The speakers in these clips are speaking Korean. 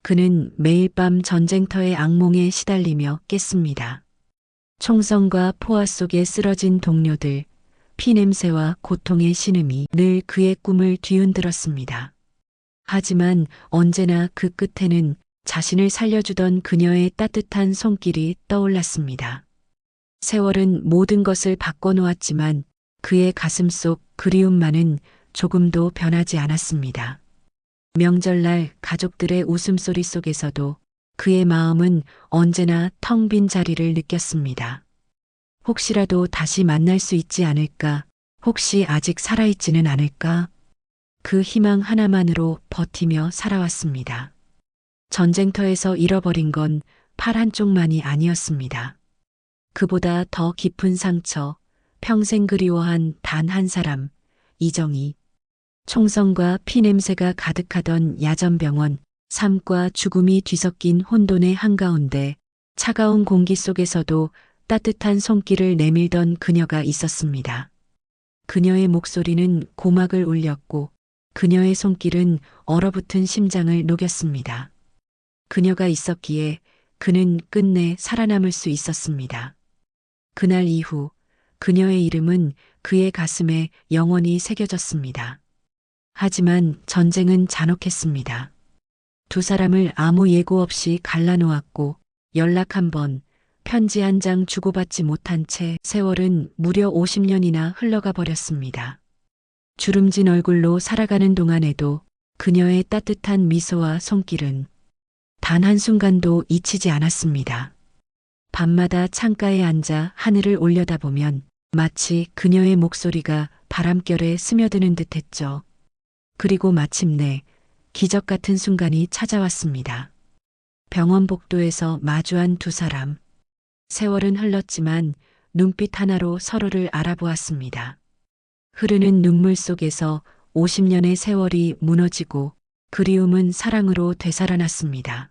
그는 매일 밤 전쟁터의 악몽에 시달리며 깼습니다. 총성과 포화 속에 쓰러진 동료들, 피냄새와 고통의 신음이 늘 그의 꿈을 뒤흔들었습니다. 하지만 언제나 그 끝에는 자신을 살려주던 그녀의 따뜻한 손길이 떠올랐습니다. 세월은 모든 것을 바꿔놓았지만 그의 가슴 속 그리움만은 조금도 변하지 않았습니다. 명절날 가족들의 웃음소리 속에서도 그의 마음은 언제나 텅 빈 자리를 느꼈습니다. 혹시라도 다시 만날 수 있지 않을까? 혹시 아직 살아있지는 않을까? 그 희망 하나만으로 버티며 살아왔습니다. 전쟁터에서 잃어버린 건 팔 한쪽만이 아니었습니다. 그보다 더 깊은 상처, 평생 그리워한 단 한 사람, 이정희. 총성과 피냄새가 가득하던 야전병원, 삶과 죽음이 뒤섞인 혼돈의 한가운데 차가운 공기 속에서도 따뜻한 손길을 내밀던 그녀가 있었습니다. 그녀의 목소리는 고막을 울렸고 그녀의 손길은 얼어붙은 심장을 녹였습니다. 그녀가 있었기에 그는 끝내 살아남을 수 있었습니다. 그날 이후 그녀의 이름은 그의 가슴에 영원히 새겨졌습니다. 하지만 전쟁은 잔혹했습니다. 두 사람을 아무 예고 없이 갈라놓았고 연락 한 번, 편지 한 장 주고받지 못한 채 세월은 무려 50년이나 흘러가 버렸습니다. 주름진 얼굴로 살아가는 동안에도 그녀의 따뜻한 미소와 손길은 단 한순간도 잊히지 않았습니다. 밤마다 창가에 앉아 하늘을 올려다보면 마치 그녀의 목소리가 바람결에 스며드는 듯했죠. 그리고 마침내 기적 같은 순간이 찾아왔습니다. 병원 복도에서 마주한 두 사람. 세월은 흘렀지만 눈빛 하나로 서로를 알아보았습니다. 흐르는 눈물 속에서 50년의 세월이 무너지고 그리움은 사랑으로 되살아났습니다.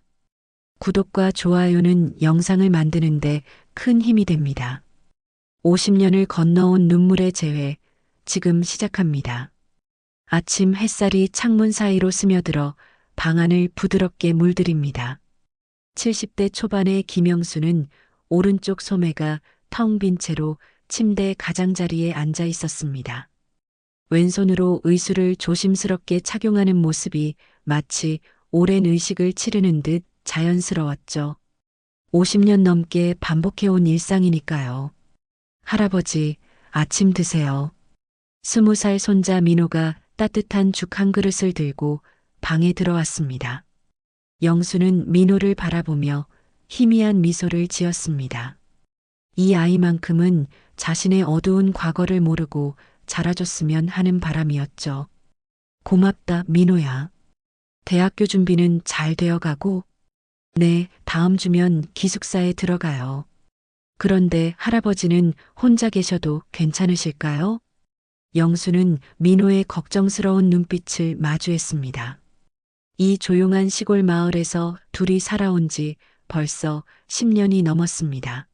구독과 좋아요는 영상을 만드는데 큰 힘이 됩니다. 50년을 건너온 눈물의 재회, 지금 시작합니다. 아침 햇살이 창문 사이로 스며들어 방 안을 부드럽게 물들입니다. 70대 초반의 김영수는 오른쪽 소매가 텅 빈 채로 침대 가장자리에 앉아 있었습니다. 왼손으로 의수를 조심스럽게 착용하는 모습이 마치 오랜 의식을 치르는 듯 자연스러웠죠. 50년 넘게 반복해온 일상이니까요. 할아버지, 아침 드세요. 20살 손자 민호가 따뜻한 죽 한 그릇을 들고 방에 들어왔습니다. 영수는 민호를 바라보며 희미한 미소를 지었습니다. 이 아이만큼은 자신의 어두운 과거를 모르고 자라줬으면 하는 바람이었죠. 고맙다, 민호야. 대학교 준비는 잘 되어가고? 네, 다음 주면 기숙사에 들어가요. 그런데 할아버지는 혼자 계셔도 괜찮으실까요? 영수는 민호의 걱정스러운 눈빛을 마주했습니다. 이 조용한 시골 마을에서 둘이 살아온 지 벌써 10년이 넘었습니다.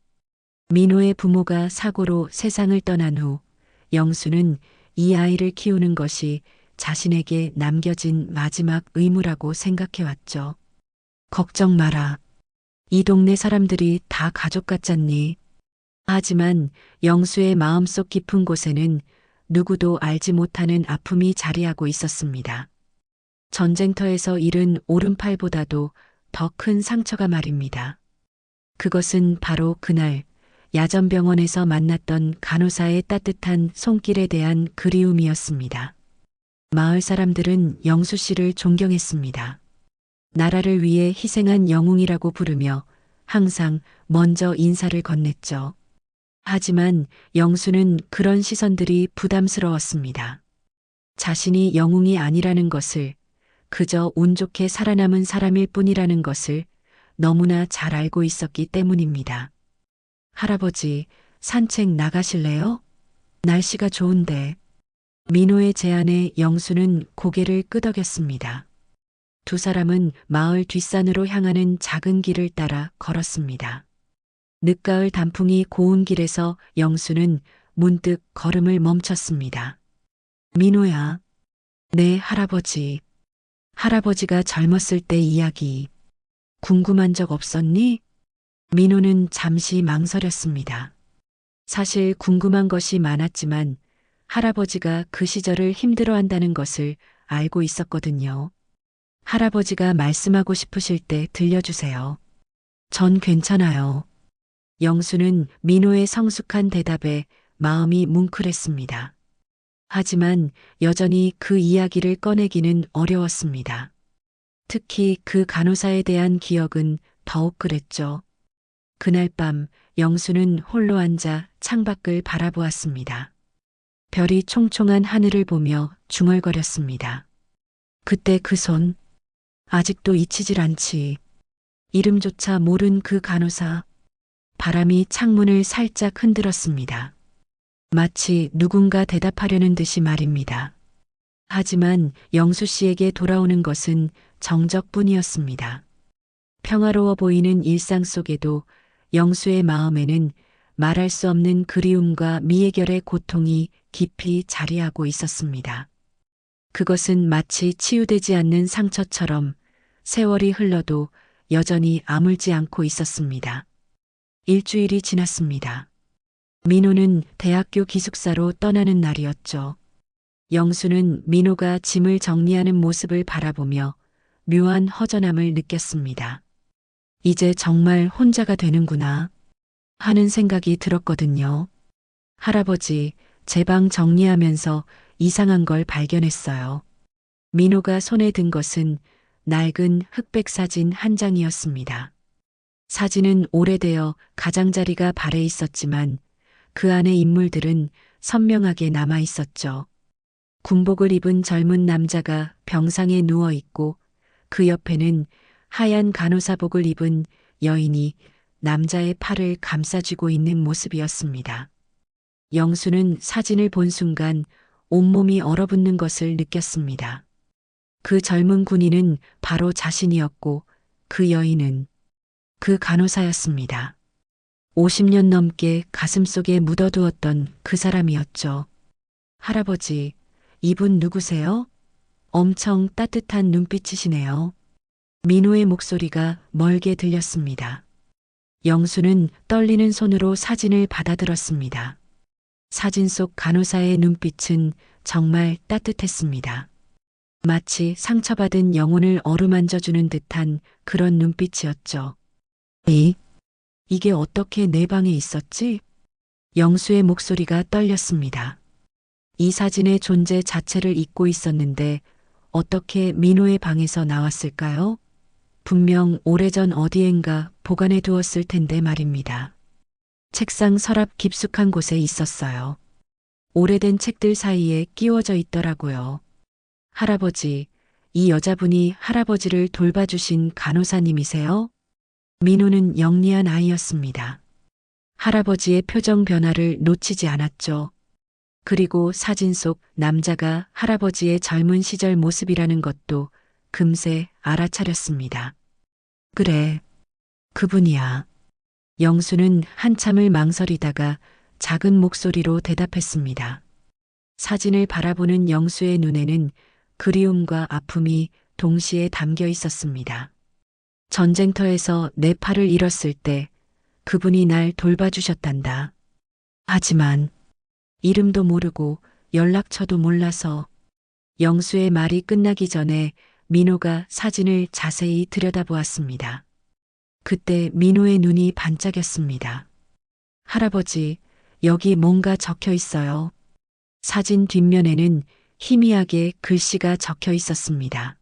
민호의 부모가 사고로 세상을 떠난 후 영수는 이 아이를 키우는 것이 자신에게 남겨진 마지막 의무라고 생각해왔죠. 걱정 마라. 이 동네 사람들이 다 가족 같잖니. 하지만 영수의 마음속 깊은 곳에는 누구도 알지 못하는 아픔이 자리하고 있었습니다. 전쟁터에서 잃은 오른팔보다도 더 큰 상처가 말입니다. 그것은 바로 그날 야전병원에서 만났던 간호사의 따뜻한 손길에 대한 그리움이었습니다. 마을 사람들은 영수 씨를 존경했습니다. 나라를 위해 희생한 영웅이라고 부르며 항상 먼저 인사를 건넸죠. 하지만 영수는 그런 시선들이 부담스러웠습니다. 자신이 영웅이 아니라는 것을, 그저 운 좋게 살아남은 사람일 뿐이라는 것을 너무나 잘 알고 있었기 때문입니다. 할아버지, 산책 나가실래요? 날씨가 좋은데. 민호의 제안에 영수는 고개를 끄덕였습니다. 두 사람은 마을 뒷산으로 향하는 작은 길을 따라 걸었습니다. 늦가을 단풍이 고운 길에서 영수는 문득 걸음을 멈췄습니다. 민호야. 네, 할아버지. 할아버지가 젊었을 때 이야기. 궁금한 적 없었니? 민호는 잠시 망설였습니다. 사실 궁금한 것이 많았지만 할아버지가 그 시절을 힘들어한다는 것을 알고 있었거든요. 할아버지가 말씀하고 싶으실 때 들려주세요. 전 괜찮아요. 영수는 민호의 성숙한 대답에 마음이 뭉클했습니다. 하지만 여전히 그 이야기를 꺼내기는 어려웠습니다. 특히 그 간호사에 대한 기억은 더욱 그랬죠. 그날 밤 영수는 홀로 앉아 창밖을 바라보았습니다. 별이 총총한 하늘을 보며 중얼거렸습니다. 그때 그 손, 아직도 잊히질 않지. 이름조차 모른 그 간호사. 바람이 창문을 살짝 흔들었습니다. 마치 누군가 대답하려는 듯이 말입니다. 하지만 영수 씨에게 돌아오는 것은 정적뿐이었습니다. 평화로워 보이는 일상 속에도 영수의 마음에는 말할 수 없는 그리움과 미해결의 고통이 깊이 자리하고 있었습니다. 그것은 마치 치유되지 않는 상처처럼 세월이 흘러도 여전히 아물지 않고 있었습니다. 일주일이 지났습니다. 민호는 대학교 기숙사로 떠나는 날이었죠. 영수는 민호가 짐을 정리하는 모습을 바라보며 묘한 허전함을 느꼈습니다. 이제 정말 혼자가 되는구나 하는 생각이 들었거든요. 할아버지, 제 방 정리하면서 이상한 걸 발견했어요. 민호가 손에 든 것은 낡은 흑백 사진 한 장이었습니다. 사진은 오래되어 가장자리가 발해 있었지만 그 안의 인물들은 선명하게 남아 있었죠. 군복을 입은 젊은 남자가 병상에 누워 있고 그 옆에는 하얀 간호사복을 입은 여인이 남자의 팔을 감싸쥐고 있는 모습이었습니다. 영수는 사진을 본 순간 온몸이 얼어붙는 것을 느꼈습니다. 그 젊은 군인은 바로 자신이었고 그 여인은 그 간호사였습니다. 50년 넘게 가슴속에 묻어두었던 그 사람이었죠. 할아버지, 이분 누구세요? 엄청 따뜻한 눈빛이시네요. 민호의 목소리가 멀게 들렸습니다. 영수는 떨리는 손으로 사진을 받아들었습니다. 사진 속 간호사의 눈빛은 정말 따뜻했습니다. 마치 상처받은 영혼을 어루만져주는 듯한 그런 눈빛이었죠. 이게 어떻게 내 방에 있었지? 영수의 목소리가 떨렸습니다. 이 사진의 존재 자체를 잊고 있었는데 어떻게 민호의 방에서 나왔을까요? 분명 오래전 어디엔가 보관해 두었을 텐데 말입니다. 책상 서랍 깊숙한 곳에 있었어요. 오래된 책들 사이에 끼워져 있더라고요. 할아버지, 이 여자분이 할아버지를 돌봐주신 간호사님이세요? 민호는 영리한 아이였습니다. 할아버지의 표정 변화를 놓치지 않았죠. 그리고 사진 속 남자가 할아버지의 젊은 시절 모습이라는 것도 금세 알아차렸습니다. 그래, 그분이야. 영수는 한참을 망설이다가 작은 목소리로 대답했습니다. 사진을 바라보는 영수의 눈에는 그리움과 아픔이 동시에 담겨 있었습니다. 전쟁터에서 내 팔을 잃었을 때 그분이 날 돌봐주셨단다. 하지만 이름도 모르고 연락처도 몰라서. 영수의 말이 끝나기 전에 민호가 사진을 자세히 들여다보았습니다. 그때 민호의 눈이 반짝였습니다. 할아버지, 여기 뭔가 적혀 있어요. 사진 뒷면에는 희미하게 글씨가 적혀 있었습니다.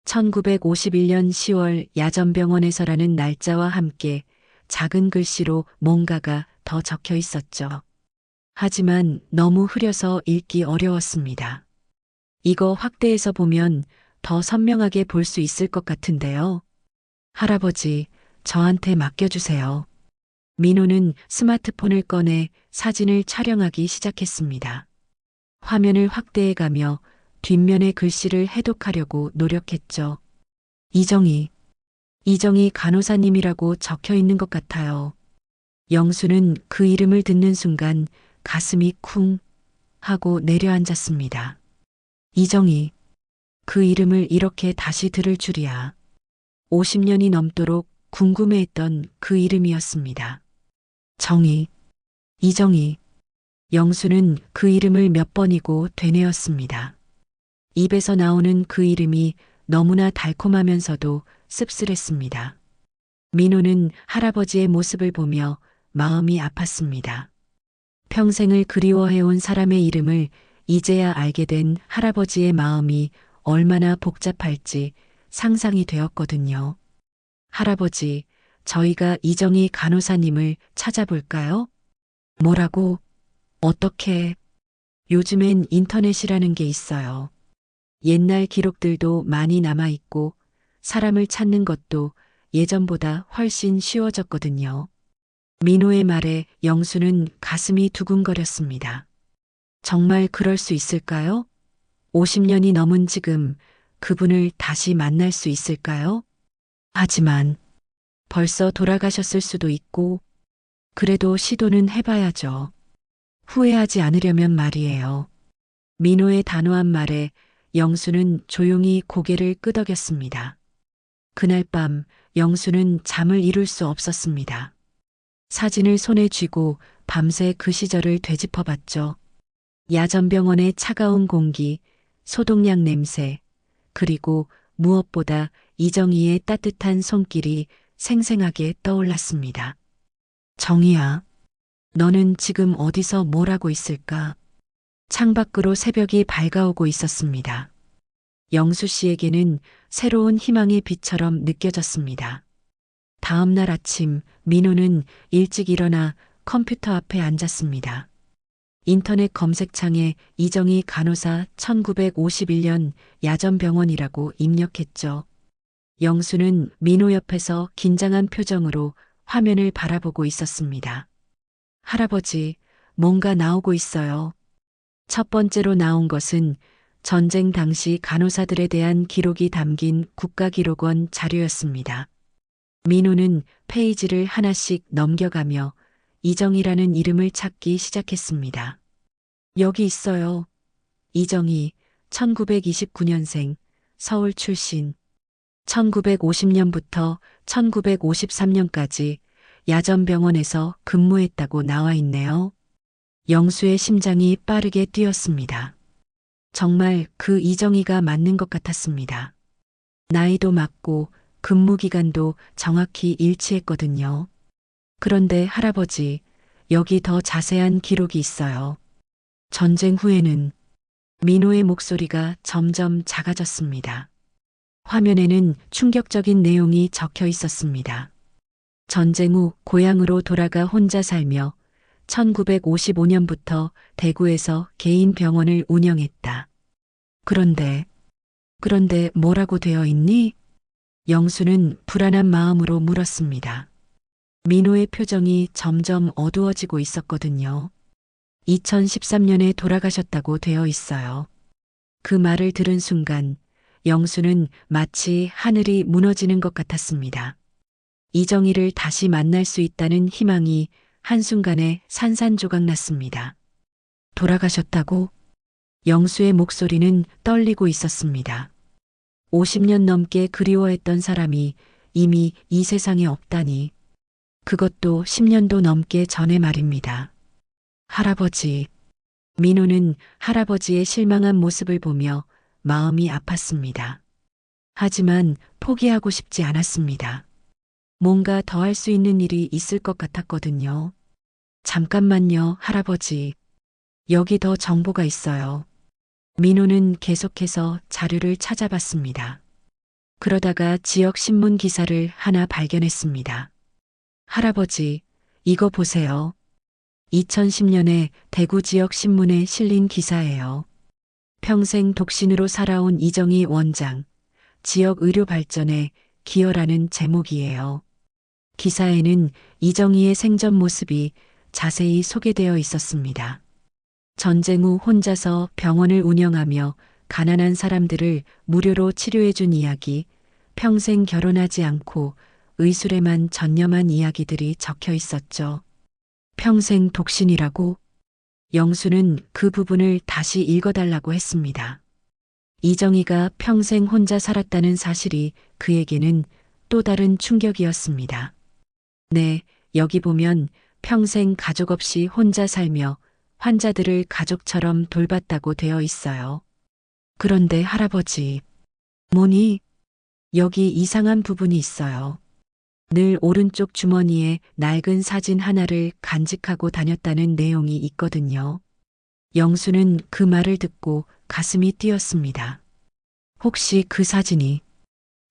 1951년 10월 야전병원에서라는 날짜와 함께 작은 글씨로 뭔가가 더 적혀 있었죠. 하지만 너무 흐려서 읽기 어려웠습니다. 이거 확대해서 보면 더 선명하게 볼 수 있을 것 같은데요. 할아버지, 저한테 맡겨주세요. 민호는 스마트폰을 꺼내 사진을 촬영하기 시작했습니다. 화면을 확대해가며 뒷면의 글씨를 해독하려고 노력했죠. 이정희 간호사님이라고 적혀 있는 것 같아요. 영수는 그 이름을 듣는 순간 가슴이 쿵 하고 내려앉았습니다. 이정희, 그 이름을 이렇게 다시 들을 줄이야. 50년이 넘도록 궁금해했던 그 이름이었습니다. 정희, 이정희. 영수는 그 이름을 몇 번이고 되뇌었습니다. 입에서 나오는 그 이름이 너무나 달콤하면서도 씁쓸했습니다. 민호는 할아버지의 모습을 보며 마음이 아팠습니다. 평생을 그리워해온 사람의 이름을 이제야 알게 된 할아버지의 마음이 얼마나 복잡할지 상상이 되었거든요. 할아버지, 저희가 이정희 간호사님을 찾아볼까요? 뭐라고? 어떻게? 요즘엔 인터넷이라는 게 있어요. 옛날 기록들도 많이 남아있고 사람을 찾는 것도 예전보다 훨씬 쉬워졌거든요. 민호의 말에 영수는 가슴이 두근거렸습니다. 정말 그럴 수 있을까요? 50년이 넘은 지금 그분을 다시 만날 수 있을까요? 하지만 벌써 돌아가셨을 수도 있고, 그래도 시도는 해봐야죠. 후회하지 않으려면 말이에요. 민호의 단호한 말에 영수는 조용히 고개를 끄덕였습니다. 그날 밤 영수는 잠을 이룰 수 없었습니다. 사진을 손에 쥐고 밤새 그 시절을 되짚어봤죠. 야전병원의 차가운 공기, 소독약 냄새, 그리고 무엇보다 이정희의 따뜻한 손길이 생생하게 떠올랐습니다. 정희야, 너는 지금 어디서 뭘 하고 있을까? 창밖으로 새벽이 밝아오고 있었습니다. 영수 씨에게는 새로운 희망의 빛처럼 느껴졌습니다. 다음 날 아침 민호는 일찍 일어나 컴퓨터 앞에 앉았습니다. 인터넷 검색창에 이정희 간호사 1951년 야전병원이라고 입력했죠. 영수는 민호 옆에서 긴장한 표정으로 화면을 바라보고 있었습니다. 할아버지, 뭔가 나오고 있어요. 첫 번째로 나온 것은 전쟁 당시 간호사들에 대한 기록이 담긴 국가기록원 자료였습니다. 민호는 페이지를 하나씩 넘겨가며 이정희라는 이름을 찾기 시작했습니다. 여기 있어요. 이정희, 1929년생, 서울 출신. 1950년부터 1953년까지 야전병원에서 근무했다고 나와 있네요. 영수의 심장이 빠르게 뛰었습니다. 정말 그 이정희가 맞는 것 같았습니다. 나이도 맞고 근무 기간도 정확히 일치했거든요. 그런데 할아버지, 여기 더 자세한 기록이 있어요. 전쟁 후에는 민호의 목소리가 점점 작아졌습니다. 화면에는 충격적인 내용이 적혀 있었습니다. 전쟁 후 고향으로 돌아가 혼자 살며 1955년부터 대구에서 개인 병원을 운영했다. 그런데 뭐라고 되어 있니? 영수는 불안한 마음으로 물었습니다. 민호의 표정이 점점 어두워지고 있었거든요. 2013년에 돌아가셨다고 되어 있어요. 그 말을 들은 순간 영수는 마치 하늘이 무너지는 것 같았습니다. 이정희를 다시 만날 수 있다는 희망이 한순간에 산산조각 났습니다. 돌아가셨다고? 영수의 목소리는 떨리고 있었습니다. 50년 넘게 그리워했던 사람이 이미 이 세상에 없다니. 그것도 10년도 넘게 전에 말입니다. 할아버지. 민호는 할아버지의 실망한 모습을 보며 마음이 아팠습니다. 하지만 포기하고 싶지 않았습니다. 뭔가 더 할 수 있는 일이 있을 것 같았거든요. 잠깐만요, 할아버지. 여기 더 정보가 있어요. 민호는 계속해서 자료를 찾아봤습니다. 그러다가 지역 신문 기사를 하나 발견했습니다. 할아버지, 이거 보세요. 2010년에 대구 지역 신문에 실린 기사예요. 평생 독신으로 살아온 이정희 원장, 지역 의료 발전에 기여라는 제목이에요. 기사에는 이정희의 생전 모습이 자세히 소개되어 있었습니다. 전쟁 후 혼자서 병원을 운영하며 가난한 사람들을 무료로 치료해준 이야기, 평생 결혼하지 않고 의술에만 전념한 이야기들이 적혀 있었죠. 평생 독신이라고? 영수는 그 부분을 다시 읽어달라고 했습니다. 이정희가 평생 혼자 살았다는 사실이 그에게는 또 다른 충격이었습니다. 네, 여기 보면 평생 가족 없이 혼자 살며 환자들을 가족처럼 돌봤다고 되어 있어요. 그런데 할아버지, 뭐니? 여기 이상한 부분이 있어요. 늘 오른쪽 주머니에 낡은 사진 하나를 간직하고 다녔다는 내용이 있거든요. 영수는 그 말을 듣고 가슴이 뛰었습니다. 혹시 그 사진이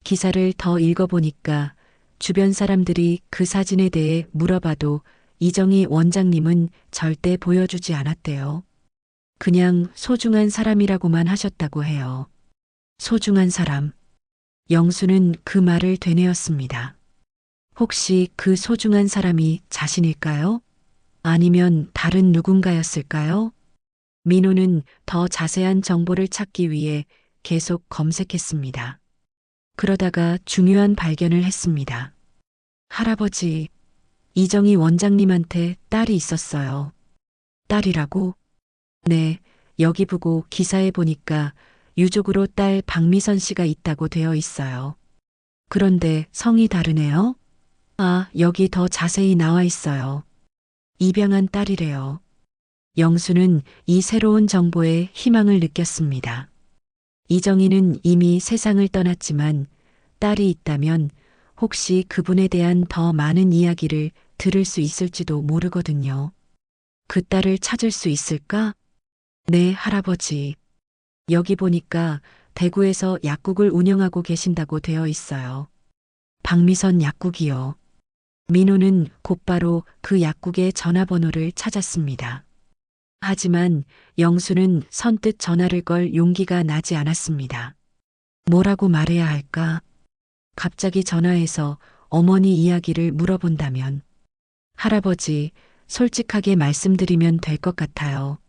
기사를 더 읽어보니까 주변 사람들이 그 사진에 대해 물어봐도 이정희 원장님은 절대 보여주지 않았대요. 그냥 소중한 사람이라고만 하셨다고 해요. 소중한 사람. 영수는 그 말을 되뇌었습니다. 혹시 그 소중한 사람이 자신일까요? 아니면 다른 누군가였을까요? 민호는 더 자세한 정보를 찾기 위해 계속 검색했습니다. 그러다가 중요한 발견을 했습니다. 할아버지, 이정희 원장님한테 딸이 있었어요. 딸이라고? 네, 여기 보고 기사에 보니까 유족으로 딸 박미선 씨가 있다고 되어 있어요. 그런데 성이 다르네요? 아, 여기 더 자세히 나와 있어요. 입양한 딸이래요. 영수는 이 새로운 정보에 희망을 느꼈습니다. 이정희는 이미 세상을 떠났지만 딸이 있다면 혹시 그분에 대한 더 많은 이야기를 들을 수 있을지도 모르거든요. 그 딸을 찾을 수 있을까? 네, 할아버지. 여기 보니까 대구에서 약국을 운영하고 계신다고 되어 있어요. 박미선 약국이요. 민호는 곧바로 그 약국의 전화번호를 찾았습니다. 하지만 영수는 선뜻 전화를 걸 용기가 나지 않았습니다. 뭐라고 말해야 할까? 갑자기 전화해서 어머니 이야기를 물어본다면 할아버지, 솔직하게 말씀드리면 될 것 같아요.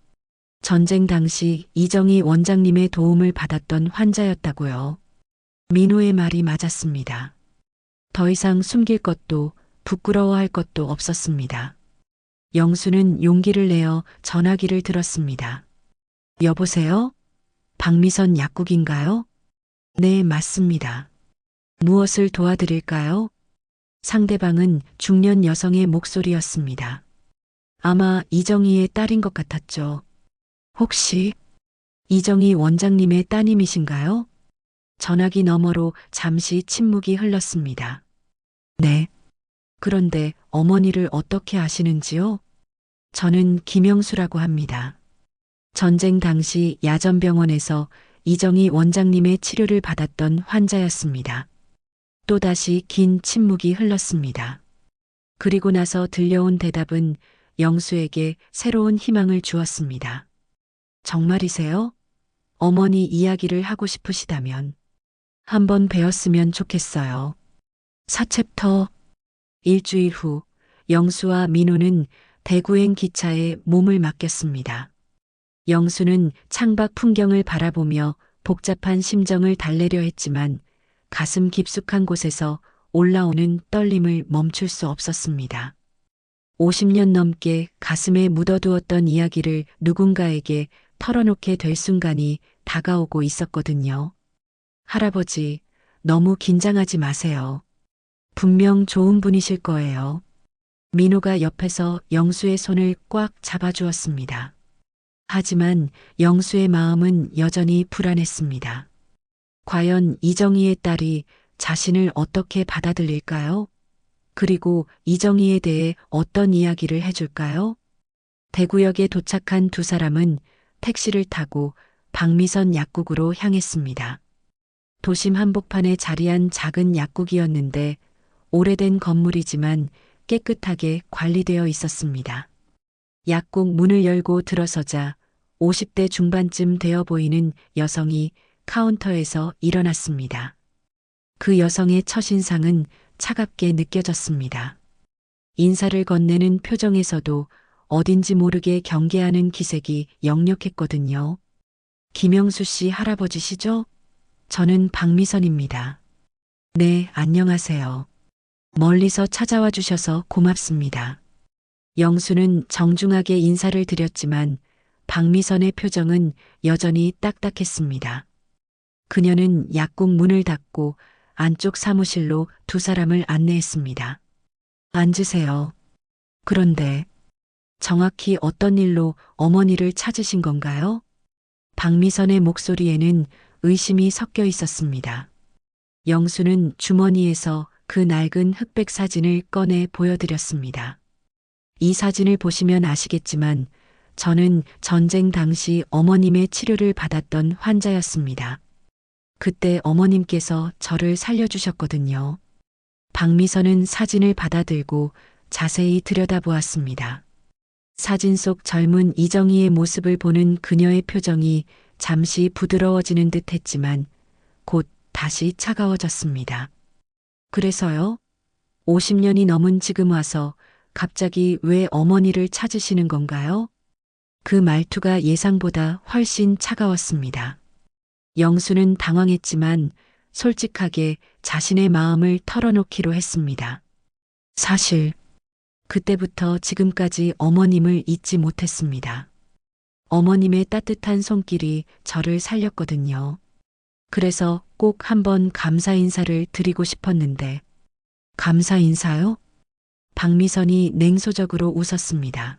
전쟁 당시 이정희 원장님의 도움을 받았던 환자였다고요. 민호의 말이 맞았습니다. 더 이상 숨길 것도 부끄러워할 것도 없었습니다. 영수는 용기를 내어 전화기를 들었습니다. 여보세요? 박미선 약국인가요? 네, 맞습니다. 무엇을 도와드릴까요? 상대방은 중년 여성의 목소리였습니다. 아마 이정희의 딸인 것 같았죠. 혹시 이정희 원장님의 따님이신가요? 전화기 너머로 잠시 침묵이 흘렀습니다. 네. 그런데 어머니를 어떻게 아시는지요? 저는 김영수라고 합니다. 전쟁 당시 야전병원에서 이정희 원장님의 치료를 받았던 환자였습니다. 또다시 긴 침묵이 흘렀습니다. 그리고 나서 들려온 대답은 영수에게 새로운 희망을 주었습니다. 정말이세요? 어머니 이야기를 하고 싶으시다면 한번 배웠으면 좋겠어요. 4챕터. 일주일 후 영수와 민호는 대구행 기차에 몸을 맡겼습니다. 영수는 창밖 풍경을 바라보며 복잡한 심정을 달래려 했지만 가슴 깊숙한 곳에서 올라오는 떨림을 멈출 수 없었습니다. 50년 넘게 가슴에 묻어두었던 이야기를 누군가에게 털어놓게 될 순간이 다가오고 있었거든요. 할아버지, 너무 긴장하지 마세요. 분명 좋은 분이실 거예요. 민호가 옆에서 영수의 손을 꽉 잡아주었습니다. 하지만 영수의 마음은 여전히 불안했습니다. 과연 이정희의 딸이 자신을 어떻게 받아들일까요? 그리고 이정희에 대해 어떤 이야기를 해줄까요? 대구역에 도착한 두 사람은 택시를 타고 박미선 약국으로 향했습니다. 도심 한복판에 자리한 작은 약국이었는데 오래된 건물이지만 깨끗하게 관리되어 있었습니다. 약국 문을 열고 들어서자 50대 중반쯤 되어 보이는 여성이 카운터에서 일어났습니다. 그 여성의 첫인상은 차갑게 느껴졌습니다. 인사를 건네는 표정에서도 어딘지 모르게 경계하는 기색이 역력했거든요. 김영수 씨 할아버지시죠? 저는 박미선입니다. 네, 안녕하세요. 멀리서 찾아와 주셔서 고맙습니다. 영수는 정중하게 인사를 드렸지만 박미선의 표정은 여전히 딱딱했습니다. 그녀는 약국 문을 닫고 안쪽 사무실로 두 사람을 안내했습니다. 앉으세요. 그런데 정확히 어떤 일로 어머니를 찾으신 건가요? 박미선의 목소리에는 의심이 섞여 있었습니다. 영수는 주머니에서 그 낡은 흑백 사진을 꺼내 보여드렸습니다. 이 사진을 보시면 아시겠지만 저는 전쟁 당시 어머님의 치료를 받았던 환자였습니다. 그때 어머님께서 저를 살려주셨거든요. 박미선은 사진을 받아들고 자세히 들여다보았습니다. 사진 속 젊은 이정희의 모습을 보는 그녀의 표정이 잠시 부드러워지는 듯 했지만 곧 다시 차가워졌습니다. 그래서요? 50년이 넘은 지금 와서 갑자기 왜 어머니를 찾으시는 건가요? 그 말투가 예상보다 훨씬 차가웠습니다. 영수는 당황했지만 솔직하게 자신의 마음을 털어놓기로 했습니다. 사실 그때부터 지금까지 어머님을 잊지 못했습니다. 어머님의 따뜻한 손길이 저를 살렸거든요. 그래서 꼭 한번 감사 인사를 드리고 싶었는데. 감사 인사요? 박미선이 냉소적으로 웃었습니다.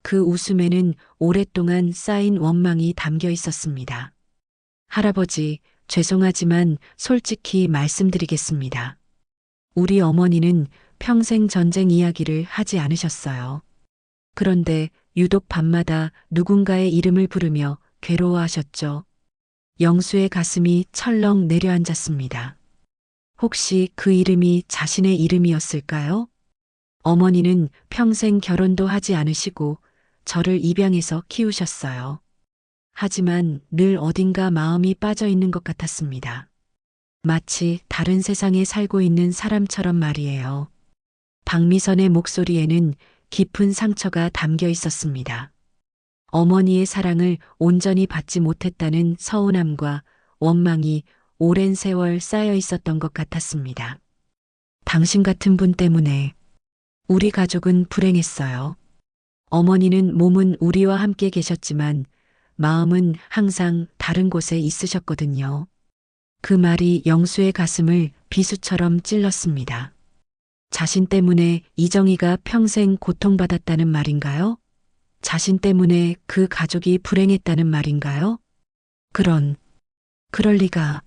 그 웃음에는 오랫동안 쌓인 원망이 담겨 있었습니다. 할아버지, 죄송하지만 솔직히 말씀드리겠습니다. 우리 어머니는 평생 전쟁 이야기를 하지 않으셨어요. 그런데 유독 밤마다 누군가의 이름을 부르며 괴로워하셨죠. 영수의 가슴이 철렁 내려앉았습니다. 혹시 그 이름이 자신의 이름이었을까요? 어머니는 평생 결혼도 하지 않으시고 저를 입양해서 키우셨어요. 하지만 늘 어딘가 마음이 빠져 있는 것 같았습니다. 마치 다른 세상에 살고 있는 사람처럼 말이에요. 박미선의 목소리에는 깊은 상처가 담겨 있었습니다. 어머니의 사랑을 온전히 받지 못했다는 서운함과 원망이 오랜 세월 쌓여 있었던 것 같았습니다. 당신 같은 분 때문에 우리 가족은 불행했어요. 어머니는 몸은 우리와 함께 계셨지만 마음은 항상 다른 곳에 있으셨거든요. 그 말이 영수의 가슴을 비수처럼 찔렀습니다. 자신 때문에 이정희가 평생 고통받았다는 말인가요? 자신 때문에 그 가족이 불행했다는 말인가요? 그럴 리가.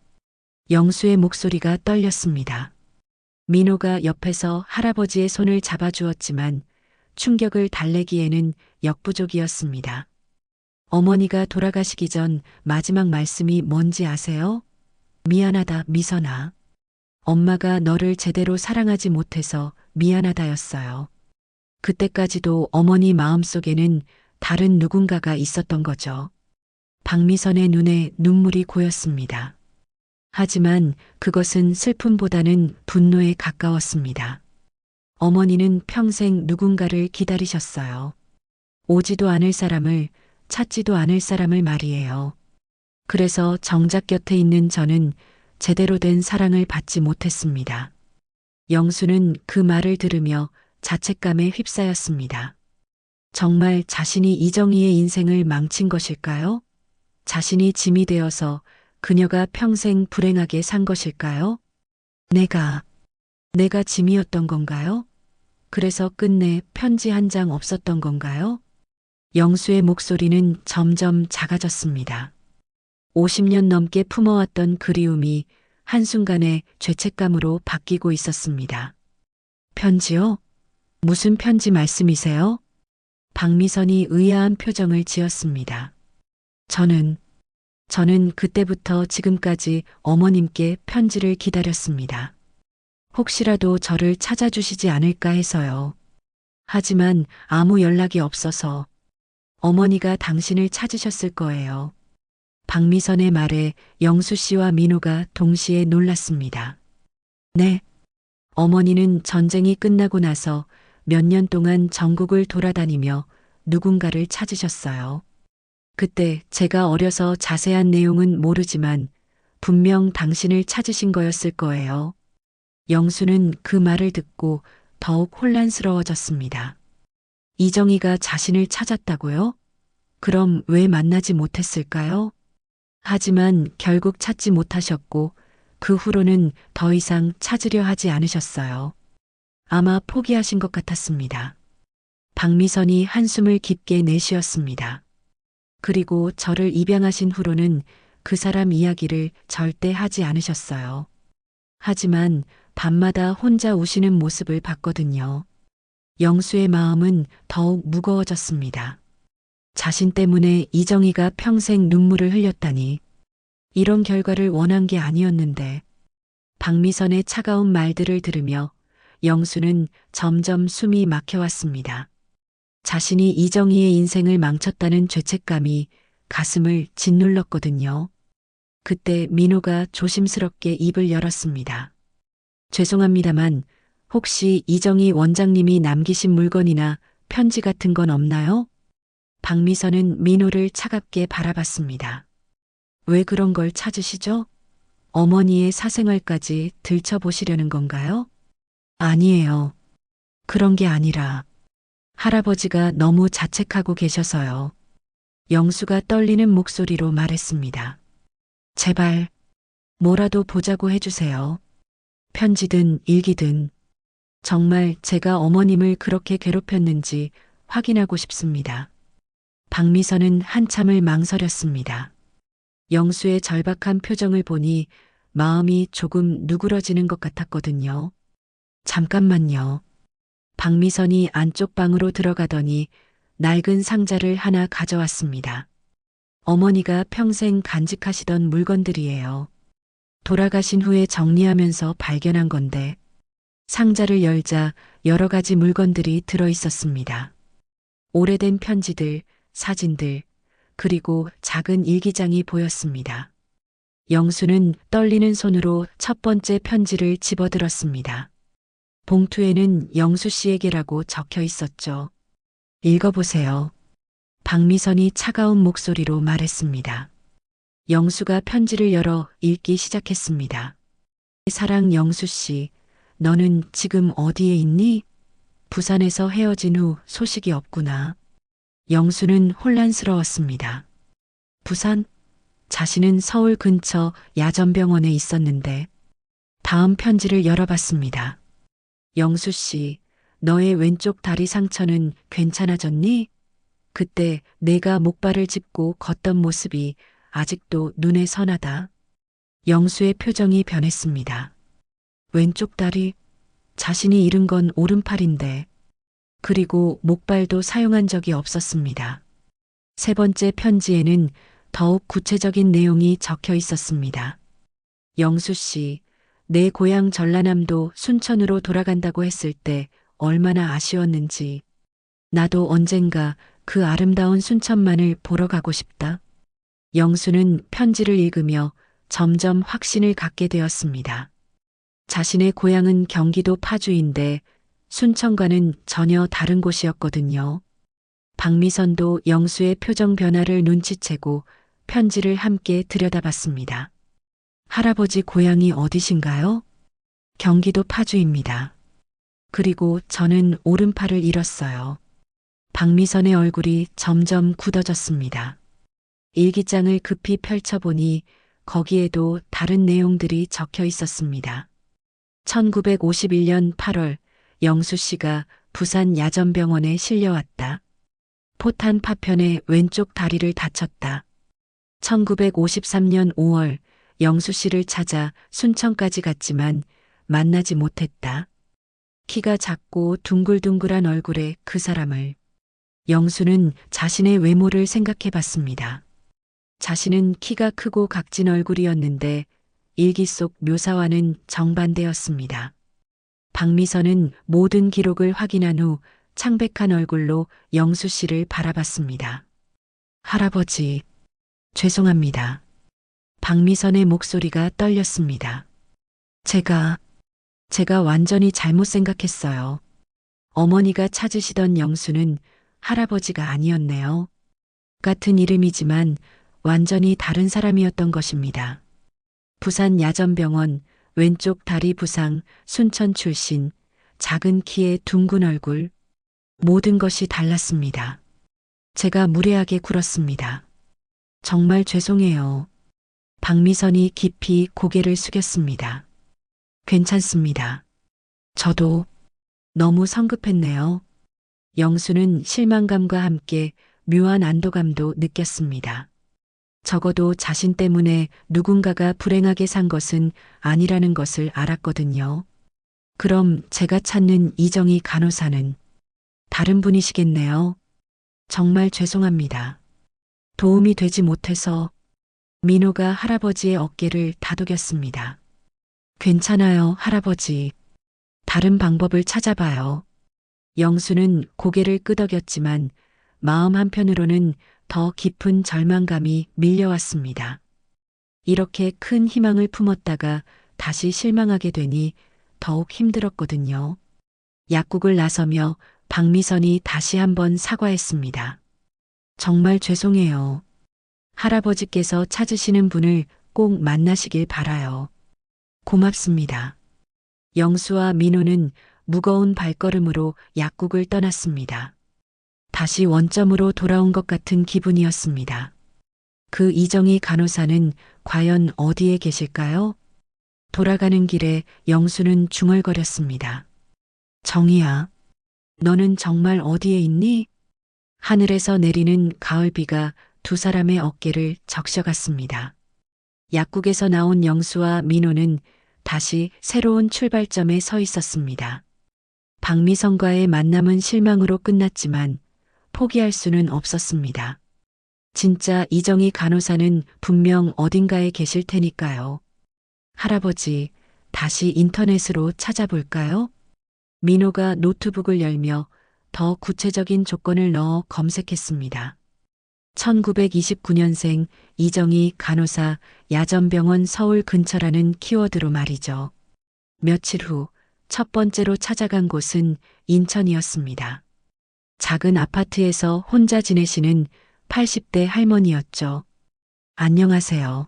영수의 목소리가 떨렸습니다. 민호가 옆에서 할아버지의 손을 잡아주었지만 충격을 달래기에는 역부족이었습니다. 어머니가 돌아가시기 전 마지막 말씀이 뭔지 아세요? 미안하다, 미선아. 엄마가 너를 제대로 사랑하지 못해서 미안하다였어요. 그때까지도 어머니 마음속에는 다른 누군가가 있었던 거죠. 박미선의 눈에 눈물이 고였습니다. 하지만 그것은 슬픔보다는 분노에 가까웠습니다. 어머니는 평생 누군가를 기다리셨어요. 오지도 않을 사람을, 찾지도 않을 사람을 말이에요. 그래서 정작 곁에 있는 저는 제대로 된 사랑을 받지 못했습니다. 영수는 그 말을 들으며 자책감에 휩싸였습니다. 정말 자신이 이정희의 인생을 망친 것일까요? 자신이 짐이 되어서 그녀가 평생 불행하게 산 것일까요? 내가 짐이었던 건가요? 그래서 끝내 편지 한 장 없었던 건가요? 영수의 목소리는 점점 작아졌습니다. 50년 넘게 품어왔던 그리움이 한순간에 죄책감으로 바뀌고 있었습니다. 편지요? 무슨 편지 말씀이세요? 박미선이 의아한 표정을 지었습니다. 저는 그때부터 지금까지 어머님께 편지를 기다렸습니다. 혹시라도 저를 찾아주시지 않을까 해서요. 하지만 아무 연락이 없어서 어머니가 당신을 찾으셨을 거예요. 박미선의 말에 영수 씨와 민호가 동시에 놀랐습니다. 네. 어머니는 전쟁이 끝나고 나서 몇 년 동안 전국을 돌아다니며 누군가를 찾으셨어요. 그때 제가 어려서 자세한 내용은 모르지만 분명 당신을 찾으신 거였을 거예요. 영수는 그 말을 듣고 더욱 혼란스러워졌습니다. 이정희가 자신을 찾았다고요? 그럼 왜 만나지 못했을까요? 하지만 결국 찾지 못하셨고 그 후로는 더 이상 찾으려 하지 않으셨어요. 아마 포기하신 것 같았습니다. 박미선이 한숨을 깊게 내쉬었습니다. 그리고 저를 입양하신 후로는 그 사람 이야기를 절대 하지 않으셨어요. 하지만 밤마다 혼자 우시는 모습을 봤거든요. 영수의 마음은 더욱 무거워졌습니다. 자신 때문에 이정희가 평생 눈물을 흘렸다니. 이런 결과를 원한 게 아니었는데. 박미선의 차가운 말들을 들으며 영수는 점점 숨이 막혀왔습니다. 자신이 이정희의 인생을 망쳤다는 죄책감이 가슴을 짓눌렀거든요. 그때 민호가 조심스럽게 입을 열었습니다. 죄송합니다만 혹시 이정희 원장님이 남기신 물건이나 편지 같은 건 없나요? 박미선은 민호를 차갑게 바라봤습니다. 왜 그런 걸 찾으시죠? 어머니의 사생활까지 들춰보시려는 건가요? 아니에요. 그런 게 아니라 할아버지가 너무 자책하고 계셔서요. 영수가 떨리는 목소리로 말했습니다. 제발 뭐라도 보자고 해주세요. 편지든 일기든 정말 제가 어머님을 그렇게 괴롭혔는지 확인하고 싶습니다. 박미선은 한참을 망설였습니다. 영수의 절박한 표정을 보니 마음이 조금 누그러지는 것 같았거든요. 잠깐만요. 박미선이 안쪽 방으로 들어가더니 낡은 상자를 하나 가져왔습니다. 어머니가 평생 간직하시던 물건들이에요. 돌아가신 후에 정리하면서 발견한 건데 상자를 열자 여러 가지 물건들이 들어 있었습니다. 오래된 편지들, 사진들, 그리고 작은 일기장이 보였습니다. 영수는 떨리는 손으로 첫 번째 편지를 집어들었습니다. 봉투에는 영수 씨에게라고 적혀 있었죠. 읽어보세요. 박미선이 차가운 목소리로 말했습니다. 영수가 편지를 열어 읽기 시작했습니다. 사랑 영수 씨, 너는 지금 어디에 있니? 부산에서 헤어진 후 소식이 없구나. 영수는 혼란스러웠습니다. 부산? 자신은 서울 근처 야전병원에 있었는데 다음 편지를 열어봤습니다. 영수 씨, 너의 왼쪽 다리 상처는 괜찮아졌니? 그때 내가 목발을 짚고 걷던 모습이 아직도 눈에 선하다. 영수의 표정이 변했습니다. 왼쪽 다리, 자신이 잃은 건 오른팔인데, 그리고 목발도 사용한 적이 없었습니다. 세 번째 편지에는 더욱 구체적인 내용이 적혀 있었습니다. 영수 씨, 내 고향 전라남도 순천으로 돌아간다고 했을 때 얼마나 아쉬웠는지. 나도 언젠가 그 아름다운 순천만을 보러 가고 싶다. 영수는 편지를 읽으며 점점 확신을 갖게 되었습니다. 자신의 고향은 경기도 파주인데 순천과는 전혀 다른 곳이었거든요. 박미선도 영수의 표정 변화를 눈치채고 편지를 함께 들여다봤습니다. 할아버지 고향이 어디신가요? 경기도 파주입니다. 그리고 저는 오른팔을 잃었어요. 박미선의 얼굴이 점점 굳어졌습니다. 일기장을 급히 펼쳐보니 거기에도 다른 내용들이 적혀 있었습니다. 1951년 8월 영수 씨가 부산 야전병원에 실려왔다. 포탄 파편에 왼쪽 다리를 다쳤다. 1953년 5월 영수 씨를 찾아 순천까지 갔지만 만나지 못했다. 키가 작고 둥글둥글한 얼굴의 그 사람을. 영수는 자신의 외모를 생각해 봤습니다. 자신은 키가 크고 각진 얼굴이었는데 일기 속 묘사와는 정반대였습니다. 박미선은 모든 기록을 확인한 후 창백한 얼굴로 영수 씨를 바라봤습니다. 할아버지, 죄송합니다. 박미선의 목소리가 떨렸습니다. 제가 완전히 잘못 생각했어요. 어머니가 찾으시던 영수는 할아버지가 아니었네요. 같은 이름이지만 완전히 다른 사람이었던 것입니다. 부산 야전병원, 왼쪽 다리 부상, 순천 출신, 작은 키에 둥근 얼굴, 모든 것이 달랐습니다. 제가 무례하게 굴었습니다. 정말 죄송해요. 박미선이 깊이 고개를 숙였습니다. 괜찮습니다. 저도 너무 성급했네요. 영수는 실망감과 함께 묘한 안도감도 느꼈습니다. 적어도 자신 때문에 누군가가 불행하게 산 것은 아니라는 것을 알았거든요. 그럼 제가 찾는 이정희 간호사는 다른 분이시겠네요. 정말 죄송합니다. 도움이 되지 못해서. 민호가 할아버지의 어깨를 다독였습니다. 괜찮아요, 할아버지. 다른 방법을 찾아봐요. 영수는 고개를 끄덕였지만 마음 한편으로는 더 깊은 절망감이 밀려왔습니다. 이렇게 큰 희망을 품었다가 다시 실망하게 되니 더욱 힘들었거든요. 약국을 나서며 박미선이 다시 한번 사과했습니다. 정말 죄송해요. 할아버지께서 찾으시는 분을 꼭 만나시길 바라요. 고맙습니다. 영수와 민호는 무거운 발걸음으로 약국을 떠났습니다. 다시 원점으로 돌아온 것 같은 기분이었습니다. 그 이정희 간호사는 과연 어디에 계실까요? 돌아가는 길에 영수는 중얼거렸습니다. 정희야, 너는 정말 어디에 있니? 하늘에서 내리는 가을비가 두 사람의 어깨를 적셔갔습니다. 약국에서 나온 영수와 민호는 다시 새로운 출발점에 서 있었습니다. 박미선과의 만남은 실망으로 끝났지만 포기할 수는 없었습니다. 진짜 이정희 간호사는 분명 어딘가에 계실 테니까요. 할아버지, 다시 인터넷으로 찾아볼까요? 민호가 노트북을 열며 더 구체적인 조건을 넣어 검색했습니다. 1929년생 이정희 간호사 야전병원 서울 근처라는 키워드로 말이죠. 며칠 후 첫 번째로 찾아간 곳은 인천이었습니다. 작은 아파트에서 혼자 지내시는 80대 할머니였죠. 안녕하세요.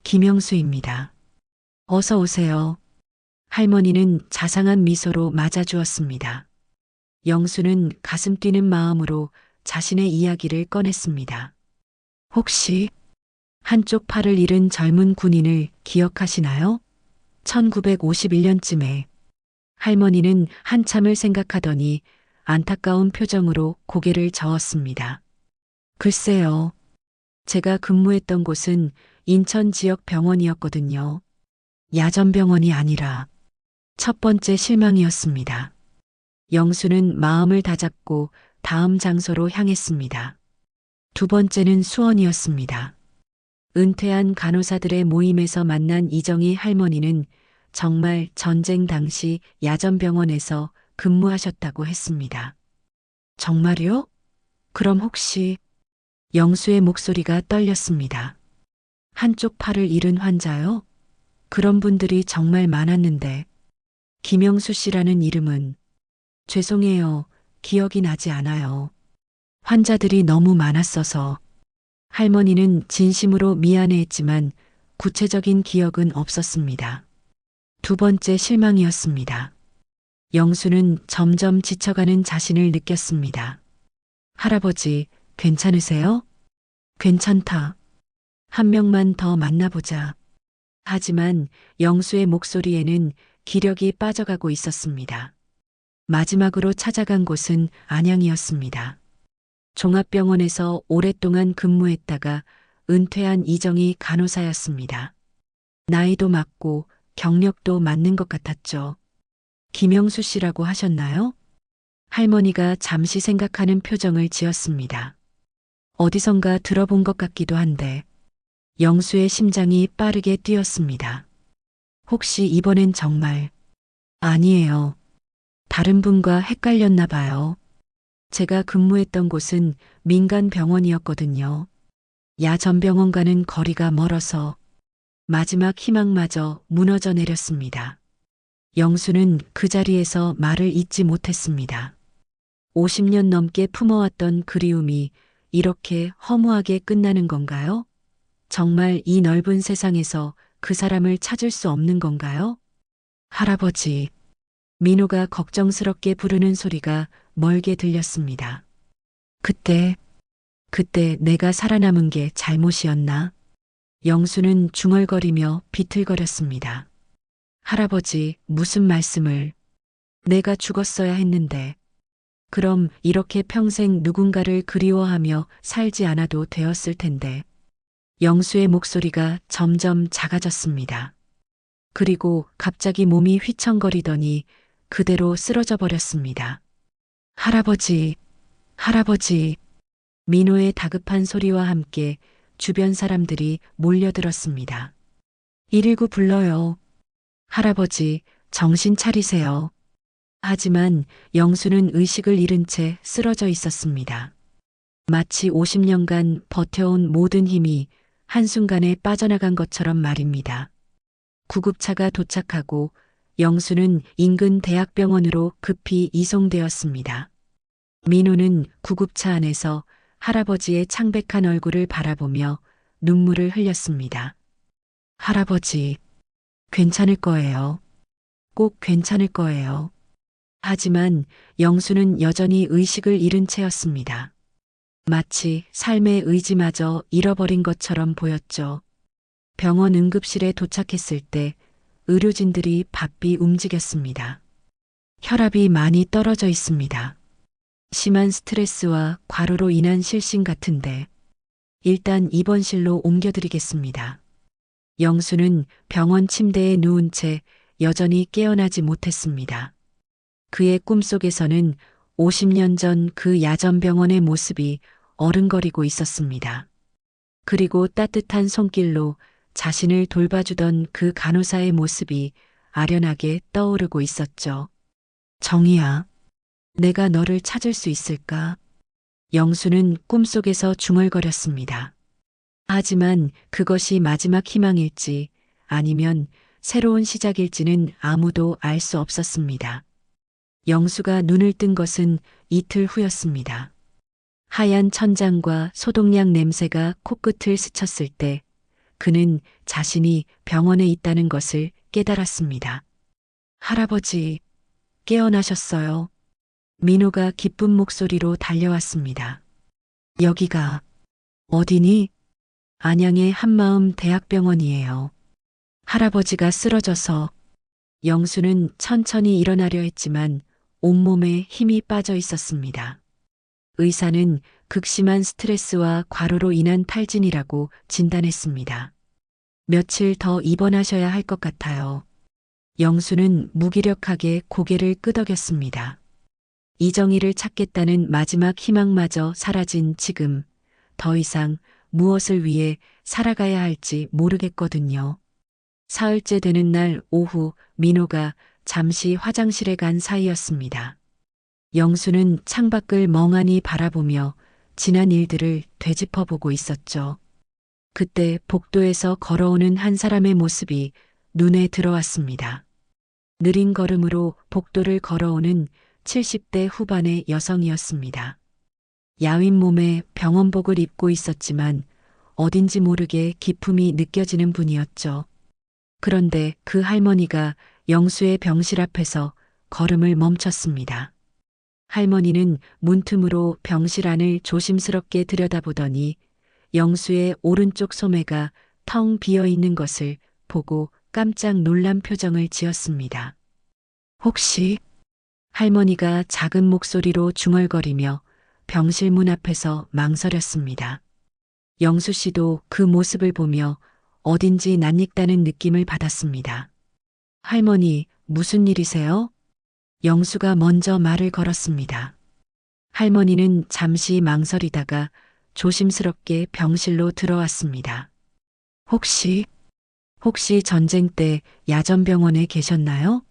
김영수입니다. 어서 오세요. 할머니는 자상한 미소로 맞아주었습니다. 영수는 가슴 뛰는 마음으로 자신의 이야기를 꺼냈습니다. 혹시 한쪽 팔을 잃은 젊은 군인을 기억하시나요? 1951년쯤에 할머니는 한참을 생각하더니 안타까운 표정으로 고개를 저었습니다. 글쎄요. 제가 근무했던 곳은 인천 지역 병원이었거든요. 야전병원이 아니라 첫 번째 실망이었습니다. 영수는 마음을 다잡고 다음 장소로 향했습니다. 두 번째는 수원이었습니다. 은퇴한 간호사들의 모임에서 만난 이정희 할머니는 정말 전쟁 당시 야전병원에서 근무하셨다고 했습니다. 정말요? 그럼 혹시 영수의 목소리가 떨렸습니다. 한쪽 팔을 잃은 환자요? 그런 분들이 정말 많았는데 김영수 씨라는 이름은 죄송해요. 기억이 나지 않아요. 환자들이 너무 많았어서. 할머니는 진심으로 미안해했지만 구체적인 기억은 없었습니다. 두 번째 실망이었습니다. 영수는 점점 지쳐가는 자신을 느꼈습니다. 할아버지, 괜찮으세요? 괜찮다. 한 명만 더 만나보자. 하지만 영수의 목소리에는 기력이 빠져가고 있었습니다. 마지막으로 찾아간 곳은 안양이었습니다. 종합병원에서 오랫동안 근무했다가 은퇴한 이정희 간호사였습니다. 나이도 맞고 경력도 맞는 것 같았죠. 김영수 씨라고 하셨나요? 할머니가 잠시 생각하는 표정을 지었습니다. 어디선가 들어본 것 같기도 한데 영수의 심장이 빠르게 뛰었습니다. 혹시 이번엔 정말 아니에요. 다른 분과 헷갈렸나 봐요. 제가 근무했던 곳은 민간 병원이었거든요. 야전병원과는 거리가 멀어서 마지막 희망마저 무너져 내렸습니다. 영수는 그 자리에서 말을 잇지 못했습니다. 50년 넘게 품어왔던 그리움이 이렇게 허무하게 끝나는 건가요? 정말 이 넓은 세상에서 그 사람을 찾을 수 없는 건가요? 할아버지, 민호가 걱정스럽게 부르는 소리가 멀게 들렸습니다. 그때 내가 살아남은 게 잘못이었나? 영수는 중얼거리며 비틀거렸습니다. 할아버지, 무슨 말씀을. 내가 죽었어야 했는데. 그럼 이렇게 평생 누군가를 그리워하며 살지 않아도 되었을 텐데. 영수의 목소리가 점점 작아졌습니다. 그리고 갑자기 몸이 휘청거리더니 그대로 쓰러져 버렸습니다. 할아버지, 할아버지. 민호의 다급한 소리와 함께 주변 사람들이 몰려들었습니다. 119 불러요. 할아버지, 정신 차리세요. 하지만 영수는 의식을 잃은 채 쓰러져 있었습니다. 마치 50년간 버텨온 모든 힘이 한순간에 빠져나간 것처럼 말입니다. 구급차가 도착하고 영수는 인근 대학병원으로 급히 이송되었습니다. 민호는 구급차 안에서 할아버지의 창백한 얼굴을 바라보며 눈물을 흘렸습니다. 할아버지, 괜찮을 거예요. 꼭 괜찮을 거예요. 하지만 영수는 여전히 의식을 잃은 채였습니다. 마치 삶의 의지마저 잃어버린 것처럼 보였죠. 병원 응급실에 도착했을 때 의료진들이 바삐 움직였습니다. 혈압이 많이 떨어져 있습니다. 심한 스트레스와 과로로 인한 실신 같은데 일단 입원실로 옮겨드리겠습니다. 영수는 병원 침대에 누운 채 여전히 깨어나지 못했습니다. 그의 꿈속에서는 50년 전 그 야전병원의 모습이 어른거리고 있었습니다. 그리고 따뜻한 손길로 자신을 돌봐주던 그 간호사의 모습이 아련하게 떠오르고 있었죠. 정희야, 내가 너를 찾을 수 있을까? 영수는 꿈속에서 중얼거렸습니다. 하지만 그것이 마지막 희망일지 아니면 새로운 시작일지는 아무도 알 수 없었습니다. 영수가 눈을 뜬 것은 이틀 후였습니다. 하얀 천장과 소독약 냄새가 코끝을 스쳤을 때 그는 자신이 병원에 있다는 것을 깨달았습니다. 할아버지, 깨어나셨어요. 민호가 기쁜 목소리로 달려왔습니다. 여기가 어디니? 안양의 한마음 대학병원이에요. 할아버지가 쓰러져서. 영수는 천천히 일어나려 했지만 온몸에 힘이 빠져 있었습니다. 의사는 극심한 스트레스와 과로로 인한 탈진이라고 진단했습니다. 며칠 더 입원하셔야 할 것 같아요. 영수는 무기력하게 고개를 끄덕였습니다. 이정희를 찾겠다는 마지막 희망마저 사라진 지금 더 이상 무엇을 위해 살아가야 할지 모르겠거든요. 사흘째 되는 날 오후 민호가 잠시 화장실에 간 사이였습니다. 영수는 창밖을 멍하니 바라보며 지난 일들을 되짚어보고 있었죠. 그때 복도에서 걸어오는 한 사람의 모습이 눈에 들어왔습니다. 느린 걸음으로 복도를 걸어오는 70대 후반의 여성이었습니다. 야윈 몸에 병원복을 입고 있었지만 어딘지 모르게 기품이 느껴지는 분이었죠. 그런데 그 할머니가 영수의 병실 앞에서 걸음을 멈췄습니다. 할머니는 문틈으로 병실 안을 조심스럽게 들여다보더니 영수의 오른쪽 소매가 텅 비어 있는 것을 보고 깜짝 놀란 표정을 지었습니다. 혹시? 할머니가 작은 목소리로 중얼거리며 병실 문 앞에서 망설였습니다. 영수 씨도 그 모습을 보며 어딘지 낯익다는 느낌을 받았습니다. 할머니, 무슨 일이세요? 영수가 먼저 말을 걸었습니다. 할머니는 잠시 망설이다가 조심스럽게 병실로 들어왔습니다. 혹시 전쟁 때 야전병원에 계셨나요?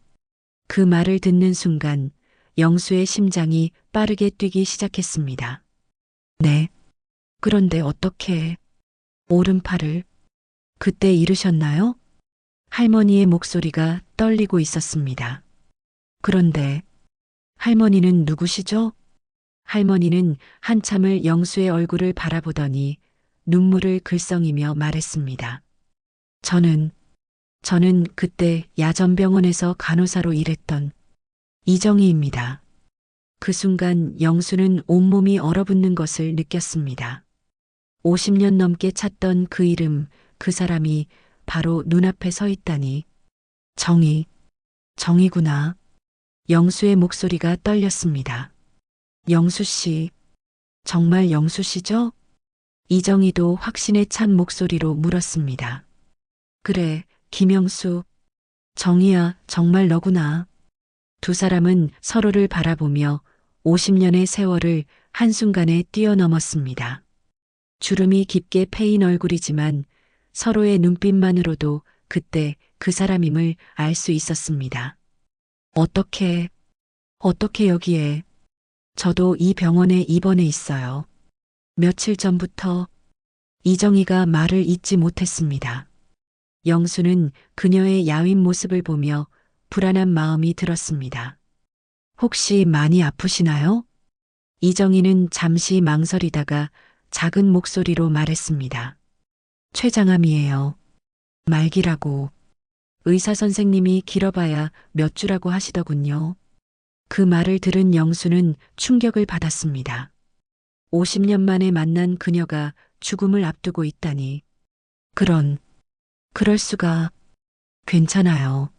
그 말을 듣는 순간 영수의 심장이 빠르게 뛰기 시작했습니다. 네. 그런데 어떻게 오른팔을 그때 잃으셨나요? 할머니의 목소리가 떨리고 있었습니다. 그런데 할머니는 누구시죠? 할머니는 한참을 영수의 얼굴을 바라보더니 눈물을 글썽이며 말했습니다. 저는 그때 야전병원에서 간호사로 일했던 이정희입니다. 그 순간 영수는 온몸이 얼어붙는 것을 느꼈습니다. 50년 넘게 찾던 그 이름, 그 사람이 바로 눈앞에 서 있다니. 정이구나. 영수의 목소리가 떨렸습니다. 영수 씨, 정말 영수 씨죠? 이정희도 확신에 찬 목소리로 물었습니다. 그래, 김영수. 정희야, 정말 너구나. 두 사람은 서로를 바라보며 50년의 세월을 한순간에 뛰어넘었습니다. 주름이 깊게 패인 얼굴이지만 서로의 눈빛만으로도 그때 그 사람임을 알 수 있었습니다. 어떻게 여기에? 저도 이 병원에 입원해 있어요. 며칠 전부터. 이정희가 말을 잇지 못했습니다. 영수는 그녀의 야윈 모습을 보며 불안한 마음이 들었습니다. 혹시 많이 아프시나요? 이정희는 잠시 망설이다가 작은 목소리로 말했습니다. 췌장암이에요. 말기라고. 의사 선생님이 길어봐야 몇 주라고 하시더군요. 그 말을 들은 영수는 충격을 받았습니다. 50년 만에 만난 그녀가 죽음을 앞두고 있다니. 그럴 수가. 괜찮아요.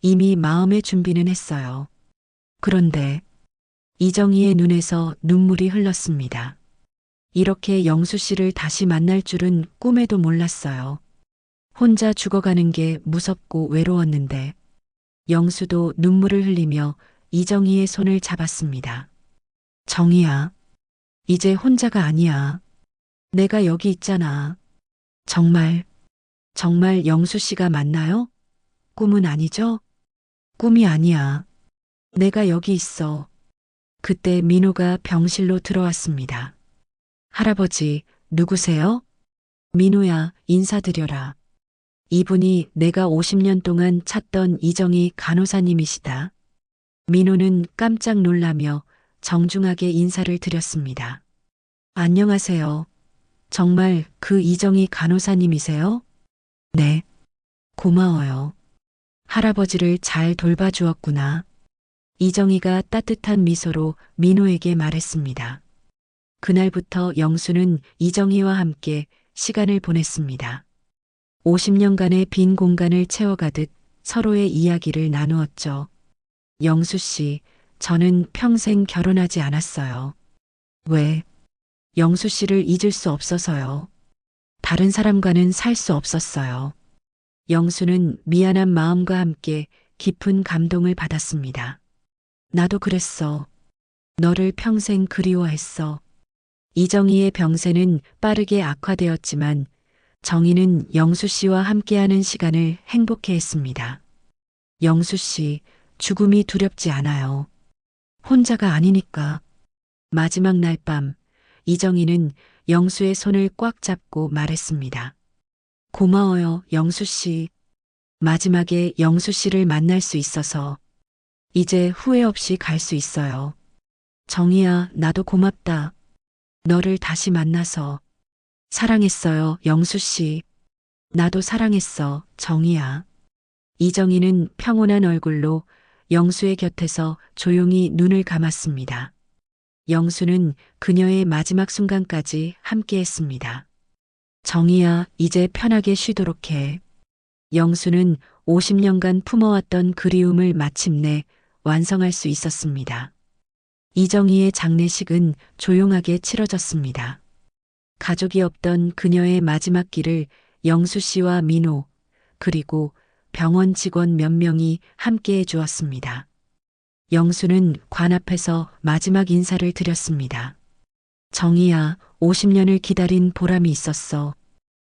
이미 마음의 준비는 했어요. 그런데 이정희의 눈에서 눈물이 흘렀습니다. 이렇게 영수 씨를 다시 만날 줄은 꿈에도 몰랐어요. 혼자 죽어가는 게 무섭고 외로웠는데. 영수도 눈물을 흘리며 이정희의 손을 잡았습니다. 정희야, 이제 혼자가 아니야. 내가 여기 있잖아. 정말 영수 씨가 맞나요? 꿈은 아니죠? 꿈이 아니야. 내가 여기 있어. 그때 민호가 병실로 들어왔습니다. 할아버지, 누구세요? 민호야, 인사드려라. 이분이 내가 50년 동안 찾던 이정희 간호사님이시다. 민호는 깜짝 놀라며 정중하게 인사를 드렸습니다. 안녕하세요. 정말 그 이정희 간호사님이세요? 네. 고마워요. 할아버지를 잘 돌봐주었구나. 이정희가 따뜻한 미소로 민호에게 말했습니다. 그날부터 영수는 이정희와 함께 시간을 보냈습니다. 50년간의 빈 공간을 채워가듯 서로의 이야기를 나누었죠. 영수 씨, 저는 평생 결혼하지 않았어요. 왜? 영수 씨를 잊을 수 없어서요. 다른 사람과는 살 수 없었어요. 영수는 미안한 마음과 함께 깊은 감동을 받았습니다. 나도 그랬어. 너를 평생 그리워했어. 이정희의 병세는 빠르게 악화되었지만 정희는 영수 씨와 함께하는 시간을 행복해 했습니다. 영수 씨, 죽음이 두렵지 않아요. 혼자가 아니니까. 마지막 날 밤, 이정희는 영수의 손을 꽉 잡고 말했습니다. 고마워요, 영수 씨. 마지막에 영수 씨를 만날 수 있어서 이제 후회 없이 갈 수 있어요. 정희야, 나도 고맙다. 너를 다시 만나서. 사랑했어요, 영수 씨. 나도 사랑했어, 정희야. 이정희는 평온한 얼굴로 영수의 곁에서 조용히 눈을 감았습니다. 영수는 그녀의 마지막 순간까지 함께했습니다. 정희야, 이제 편하게 쉬도록 해. 영수는 50년간 품어왔던 그리움을 마침내 완성할 수 있었습니다. 이정희의 장례식은 조용하게 치러졌습니다. 가족이 없던 그녀의 마지막 길을 영수 씨와 민호, 그리고 병원 직원 몇 명이 함께해 주었습니다. 영수는 관 앞에서 마지막 인사를 드렸습니다. 정희야, 50년을 기다린 보람이 있었어.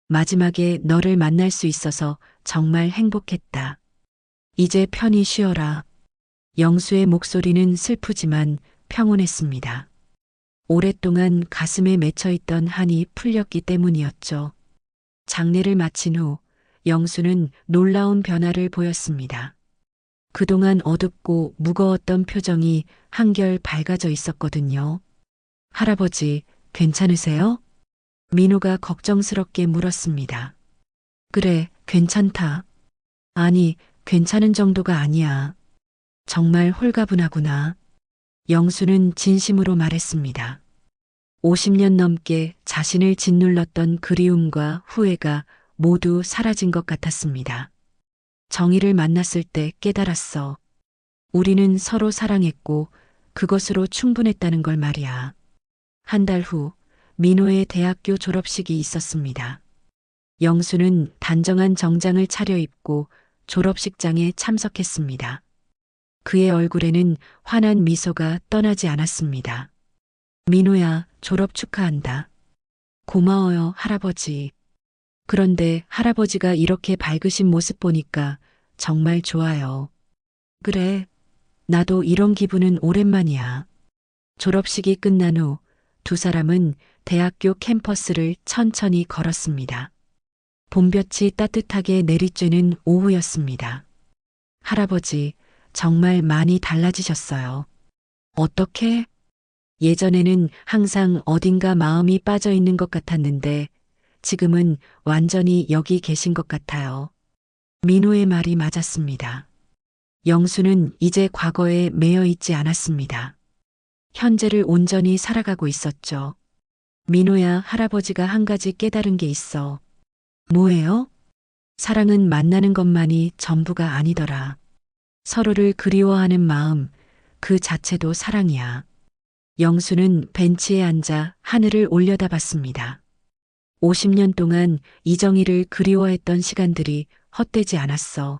마지막에 너를 만날 수 있어서 정말 행복했다. 이제 편히 쉬어라. 영수의 목소리는 슬프지만 평온했습니다. 오랫동안 가슴에 맺혀있던 한이 풀렸기 때문이었죠. 장례를 마친 후 영수는 놀라운 변화를 보였습니다. 그동안 어둡고 무거웠던 표정이 한결 밝아져 있었거든요. 할아버지, 괜찮으세요? 민호가 걱정스럽게 물었습니다. 그래, 괜찮다. 아니, 괜찮은 정도가 아니야. 정말 홀가분하구나. 영수는 진심으로 말했습니다. 50년 넘게 자신을 짓눌렀던 그리움과 후회가 모두 사라진 것 같았습니다. 정희를 만났을 때 깨달았어. 우리는 서로 사랑했고 그것으로 충분했다는 걸 말이야. 한 달 후 민호의 대학교 졸업식이 있었습니다. 영수는 단정한 정장을 차려입고 졸업식장에 참석했습니다. 그의 얼굴에는 환한 미소가 떠나지 않았습니다. 민호야, 졸업 축하한다. 고마워요, 할아버지. 그런데 할아버지가 이렇게 밝으신 모습 보니까 정말 좋아요. 그래, 나도 이런 기분은 오랜만이야. 졸업식이 끝난 후 두 사람은 대학교 캠퍼스를 천천히 걸었습니다. 봄볕이 따뜻하게 내리쬐는 오후였습니다. 할아버지, 정말 많이 달라지셨어요. 어떻게? 예전에는 항상 어딘가 마음이 빠져 있는 것 같았는데 지금은 완전히 여기 계신 것 같아요. 민호의 말이 맞았습니다. 영수는 이제 과거에 매여 있지 않았습니다. 현재를 온전히 살아가고 있었죠. 민호야, 할아버지가 한 가지 깨달은 게 있어. 뭐예요? 사랑은 만나는 것만이 전부가 아니더라. 서로를 그리워하는 마음, 그 자체도 사랑이야. 영수는 벤치에 앉아 하늘을 올려다봤습니다. 50년 동안 이정희를 그리워했던 시간들이 헛되지 않았어.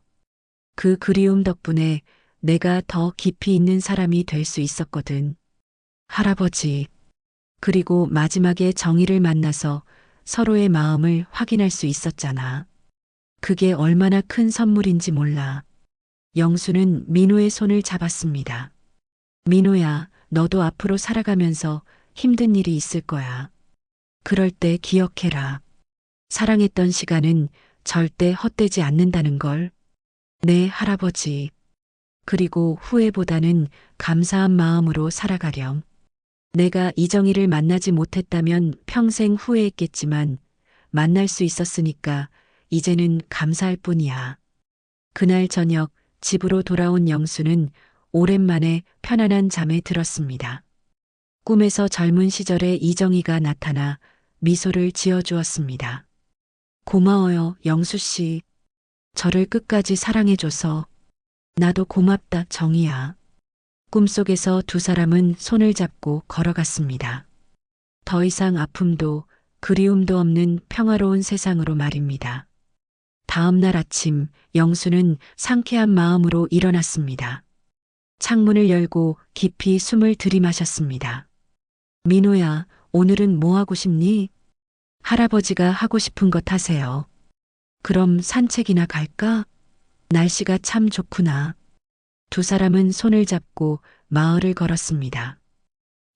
그 그리움 덕분에 내가 더 깊이 있는 사람이 될 수 있었거든. 할아버지. 그리고 마지막에 정희를 만나서 서로의 마음을 확인할 수 있었잖아. 그게 얼마나 큰 선물인지 몰라. 영수는 민호의 손을 잡았습니다. 민호야, 너도 앞으로 살아가면서 힘든 일이 있을 거야. 그럴 때 기억해라. 사랑했던 시간은 절대 헛되지 않는다는 걸. 네, 할아버지. 그리고 후회보다는 감사한 마음으로 살아가렴. 내가 이정희를 만나지 못했다면 평생 후회했겠지만 만날 수 있었으니까 이제는 감사할 뿐이야. 그날 저녁 집으로 돌아온 영수는 오랜만에 편안한 잠에 들었습니다. 꿈에서 젊은 시절의 이정희가 나타나 미소를 지어주었습니다. 고마워요, 영수 씨. 저를 끝까지 사랑해줘서. 나도 고맙다, 정희야. 꿈속에서 두 사람은 손을 잡고 걸어갔습니다. 더 이상 아픔도 그리움도 없는 평화로운 세상으로 말입니다. 다음 날 아침 영수는 상쾌한 마음으로 일어났습니다. 창문을 열고 깊이 숨을 들이마셨습니다. 민호야, 오늘은 뭐 하고 싶니? 할아버지가 하고 싶은 것 하세요. 그럼 산책이나 갈까? 날씨가 참 좋구나. 두 사람은 손을 잡고 마을을 걸었습니다.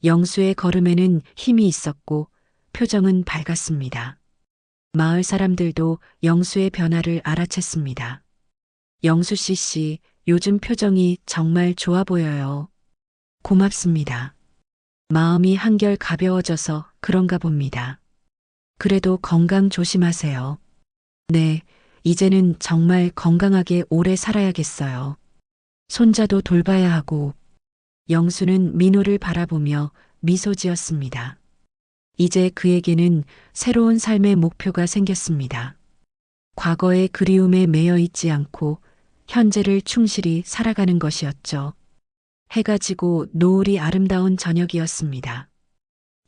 영수의 걸음에는 힘이 있었고 표정은 밝았습니다. 마을 사람들도 영수의 변화를 알아챘습니다. 영수 씨, 요즘 표정이 정말 좋아 보여요. 고맙습니다. 마음이 한결 가벼워져서 그런가 봅니다. 그래도 건강 조심하세요. 네, 이제는 정말 건강하게 오래 살아야겠어요. 손자도 돌봐야 하고. 영수는 민호를 바라보며 미소 지었습니다. 이제 그에게는 새로운 삶의 목표가 생겼습니다. 과거의 그리움에 매여 있지 않고 현재를 충실히 살아가는 것이었죠. 해가 지고 노을이 아름다운 저녁이었습니다.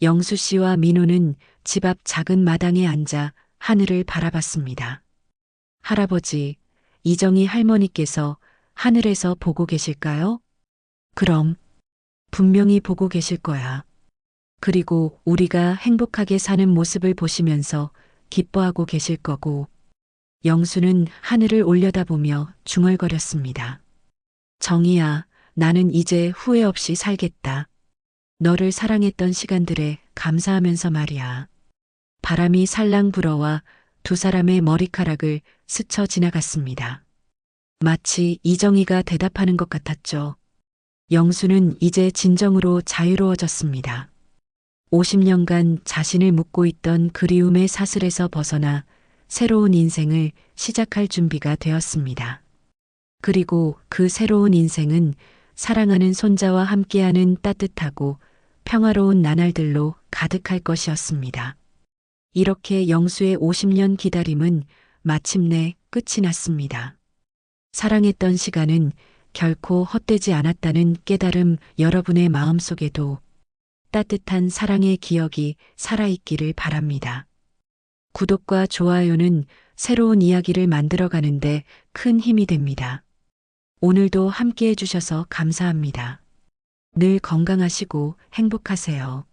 영수 씨와 민호는 집 앞 작은 마당에 앉아 하늘을 바라봤습니다. 할아버지, 이정희 할머니께서 하늘에서 보고 계실까요? 그럼 분명히 보고 계실 거야. 그리고 우리가 행복하게 사는 모습을 보시면서 기뻐하고 계실 거고. 영수는 하늘을 올려다보며 중얼거렸습니다. 정희야, 나는 이제 후회 없이 살겠다. 너를 사랑했던 시간들에 감사하면서 말이야. 바람이 살랑 불어와 두 사람의 머리카락을 스쳐 지나갔습니다. 마치 이정희가 대답하는 것 같았죠. 영수는 이제 진정으로 자유로워졌습니다. 50년간 자신을 묶고 있던 그리움의 사슬에서 벗어나 새로운 인생을 시작할 준비가 되었습니다. 그리고 그 새로운 인생은 사랑하는 손자와 함께하는 따뜻하고 평화로운 나날들로 가득할 것이었습니다. 이렇게 영수의 50년 기다림은 마침내 끝이 났습니다. 사랑했던 시간은 결코 헛되지 않았다는 깨달음, 여러분의 마음속에도 따뜻한 사랑의 기억이 살아있기를 바랍니다. 구독과 좋아요는 새로운 이야기를 만들어가는데 큰 힘이 됩니다. 오늘도 함께 해주셔서 감사합니다. 늘 건강하시고 행복하세요.